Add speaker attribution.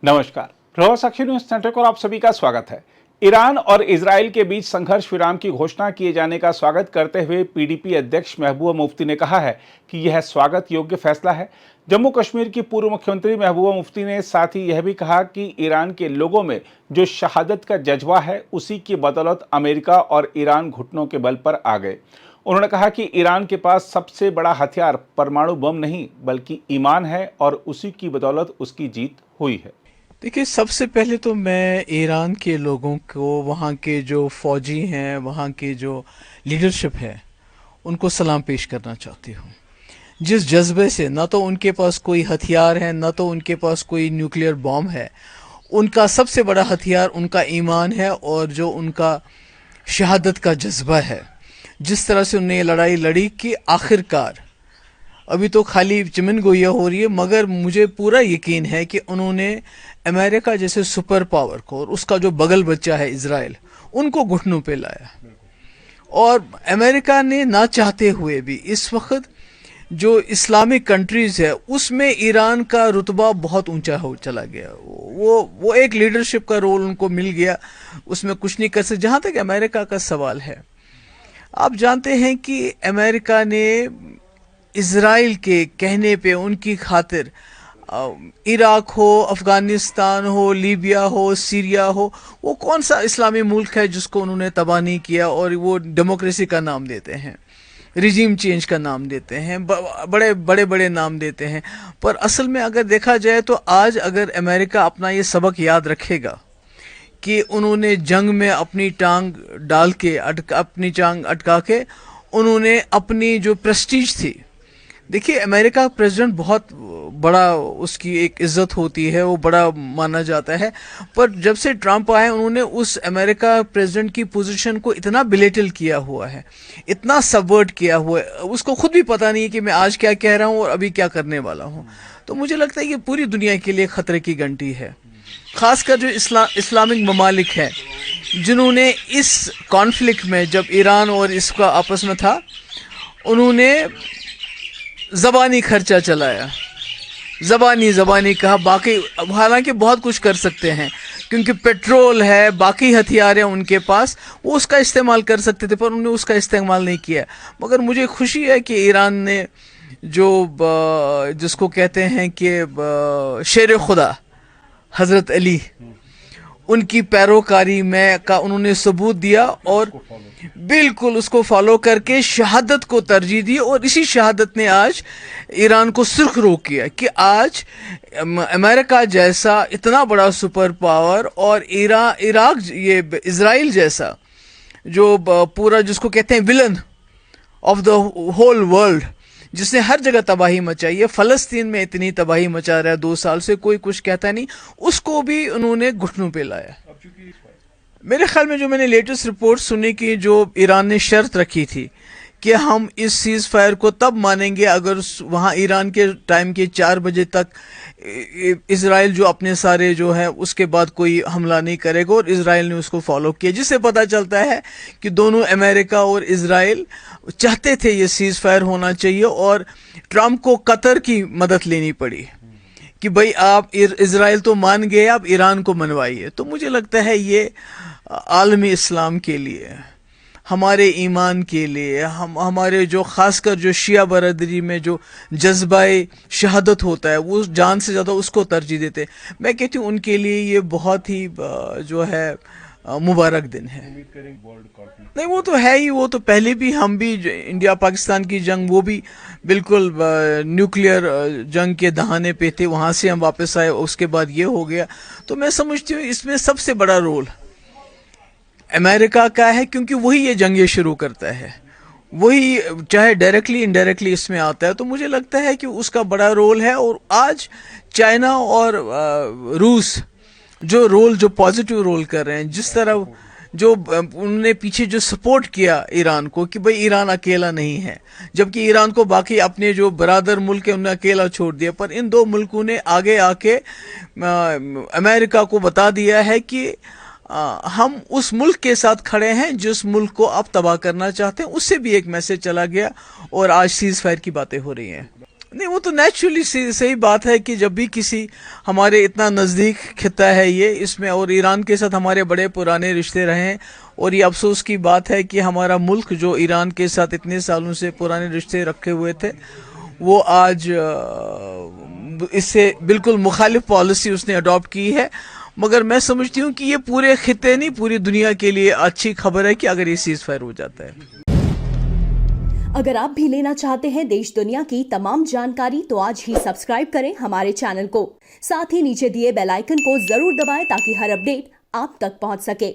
Speaker 1: नमस्कार, प्रभाव साक्षी news network और आप सभी का स्वागत है। ईरान और इजराइल के बीच संघर्ष विराम की घोषणा किए जाने का स्वागत करते हुए पीडीपी अध्यक्ष महबूबा मुफ्ती ने कहा है कि यह स्वागत योग्य फैसला है। जम्मू कश्मीर की पूर्व मुख्यमंत्री महबूबा मुफ्ती ने साथ ही यह भी कहा कि ईरान के लोगों में जो शहादत का जज्बा है, उसी की बदौलत अमेरिका और ईरान घुटनों के बल पर आ गए। उन्होंने कहा कि ईरान के पास सबसे बड़ा हथियार परमाणु बम नहीं बल्कि ईमान है और उसी की बदौलत उसकी जीत हुई है।
Speaker 2: देखिए, सबसे पहले तो मैं ईरान के लोगों को, वहाँ के जो फौजी हैं, वहाँ के जो लीडरशिप है, उनको सलाम पेश करना चाहती हूँ। जिस जज्बे से, ना तो उनके पास कोई हथियार है, ना तो उनके पास कोई न्यूक्लियर बॉम्ब है, उनका सबसे बड़ा हथियार उनका ईमान है और जो उनका शहादत का जज्बा है। जिस तरह से उन्होंने ये लड़ाई लड़ी कि आखिरकार, अभी तो खाली चमन गोइया हो रही है, मगर मुझे पूरा यकीन है कि उन्होंने अमेरिका जैसे सुपर पावर को और उसका जो बगल बच्चा है इजराइल, उनको घुटनों पे लाया। और अमेरिका ने ना चाहते हुए भी इस वक्त जो इस्लामिक कंट्रीज है उसमें ईरान का रुतबा बहुत ऊंचा हो चला गया। वो एक लीडरशिप का रोल उनको मिल गया, उसमें कुछ नहीं कर सकते। जहाँ तक अमेरिका का सवाल है, आप जानते हैं कि अमेरिका ने इजराइल के कहने पे, उनकी खातिर इराक हो, अफ़गानिस्तान हो, लीबिया हो, सीरिया हो, वो कौन सा इस्लामी मुल्क है जिसको उन्होंने तबाह नहीं किया। और वो डेमोक्रेसी का नाम देते हैं, रिजीम चेंज का नाम देते हैं, बड़े बड़े बड़े नाम देते हैं। पर असल में अगर देखा जाए तो आज अगर अमेरिका अपना ये सबक याद रखेगा कि उन्होंने जंग में अपनी टांग डाल के अपनी टांग अटका के उन्होंने अपनी जो प्रेस्टीज थी, देखिए अमेरिका का प्रेसिडेंट बहुत बड़ा, उसकी एक इज्जत होती है, वो बड़ा माना जाता है। पर जब से ट्रंप आए, उन्होंने उस अमेरिका प्रेसिडेंट की पोजीशन को इतना बिलेटल किया हुआ है, इतना सबवर्ट किया हुआ है, उसको खुद भी पता नहीं है कि मैं आज क्या कह रहा हूँ और अभी क्या करने वाला हूँ। तो मुझे लगता है कि पूरी दुनिया के लिए खतरे की घंटी है। खासकर जो इस्लामिक ममालिक है, जिन्होंने इस कॉन्फ्लिक्ट में, जब ईरान और इसका आपस में था, उन्होंने ज़बानी खर्चा चलाया, ज़बानी कहा। बाकी हालांकि बहुत कुछ कर सकते हैं क्योंकि पेट्रोल है, बाकी हथियार हैं उनके पास, वो उसका इस्तेमाल कर सकते थे, पर उन्होंने उसका इस्तेमाल नहीं किया। मगर मुझे खुशी है कि ईरान ने जो जिसको कहते हैं कि शेर खुदा हज़रत अली, उनकी पैरोकारी में का उन्होंने सबूत दिया और बिल्कुल उसको फॉलो करके शहादत को तरजीह दी। और इसी शहादत ने आज ईरान को सुर्खरू किया कि आज अमेरिका जैसा इतना बड़ा सुपर पावर और इराक, ये इजराइल जैसा जो पूरा, जिसको कहते हैं villain of the whole world, जिसने हर जगह तबाही मचाई है, फ़लस्तीन में इतनी तबाही मचा रहा है 2 साल से, कोई कुछ कहता नहीं, उसको भी उन्होंने घुटनों पे लाया। मेरे ख्याल में जो मैंने लेटेस्ट रिपोर्ट सुनी कि जो ईरान ने शर्त रखी थी कि हम इस सीज़ फायर को तब मानेंगे अगर वहाँ ईरान के टाइम के 4 बजे तक इजराइल जो अपने सारे जो है उसके बाद कोई हमला नहीं करेगा, और इजराइल ने उसको फॉलो किया, जिससे पता चलता है कि दोनों अमेरिका और इजराइल चाहते थे ये सीज़ फायर होना चाहिए। और ट्रंप को कतर की मदद लेनी पड़ी कि भाई आप इजराइल तो मान गए, आप ईरान को मनवाइए। तो मुझे लगता है ये आलमी इस्लाम के लिए, हमारे ईमान के लिए, हमारे जो खासकर जो शिया बरदरी में जो जज्बाए शहादत होता है, वो जान से ज़्यादा उसको तरजीह देते। मैं कहती हूँ उनके लिए ये बहुत ही जो है मुबारक दिन है। नहीं, वो तो है ही, वो तो पहले भी हम भी इंडिया पाकिस्तान की जंग, वो भी बिल्कुल न्यूक्लियर जंग के दहाने पे थे, वहाँ से हम वापस आए, उसके बाद ये हो गया। तो मैं समझती हूँ इसमें सबसे बड़ा रोल अमेरिका का है, क्योंकि वही ये जंगें शुरू करता है, वही चाहे डायरेक्टली इनडायरेक्टली इसमें आता है। तो मुझे लगता है कि उसका बड़ा रोल है। और आज चाइना और रूस जो पॉजिटिव रोल कर रहे हैं, जिस तरह जो उन्होंने पीछे जो सपोर्ट किया ईरान को कि भाई ईरान अकेला नहीं है, जबकि ईरान को बाकी अपने जो बरादर मुल्क है उन्होंने अकेला छोड़ दिया, पर इन 2 मुल्कों ने आगे आके अमेरिका को बता दिया है कि हम उस मुल्क के साथ खड़े हैं जिस मुल्क को आप तबाह करना चाहते हैं। उससे भी एक मैसेज चला गया और आज सीज फायर की बातें हो रही हैं। नहीं, वो तो नेचुरली सही बात है कि जब भी किसी हमारे इतना नज़दीक खिता है ये, इसमें और ईरान के साथ हमारे बड़े पुराने रिश्ते रहे हैं, और ये अफसोस की बात है कि हमारा मुल्क जो ईरान के साथ इतने सालों से पुराने रिश्ते रखे हुए थे, वो आज इससे बिल्कुल मुखालिफ पॉलिसी उसने अडॉप्ट की है। मगर मैं समझती हूँ कि ये पूरे खिते नहीं, पूरी दुनिया के लिए अच्छी खबर है कि अगर ये सीज फायर हो जाता है।
Speaker 3: अगर आप भी लेना चाहते हैं देश दुनिया की तमाम जानकारी तो आज ही सब्सक्राइब करें हमारे चैनल को। साथ ही नीचे दिए बेल आइकन को जरूर दबाएं ताकि हर अपडेट आप तक पहुंच सके।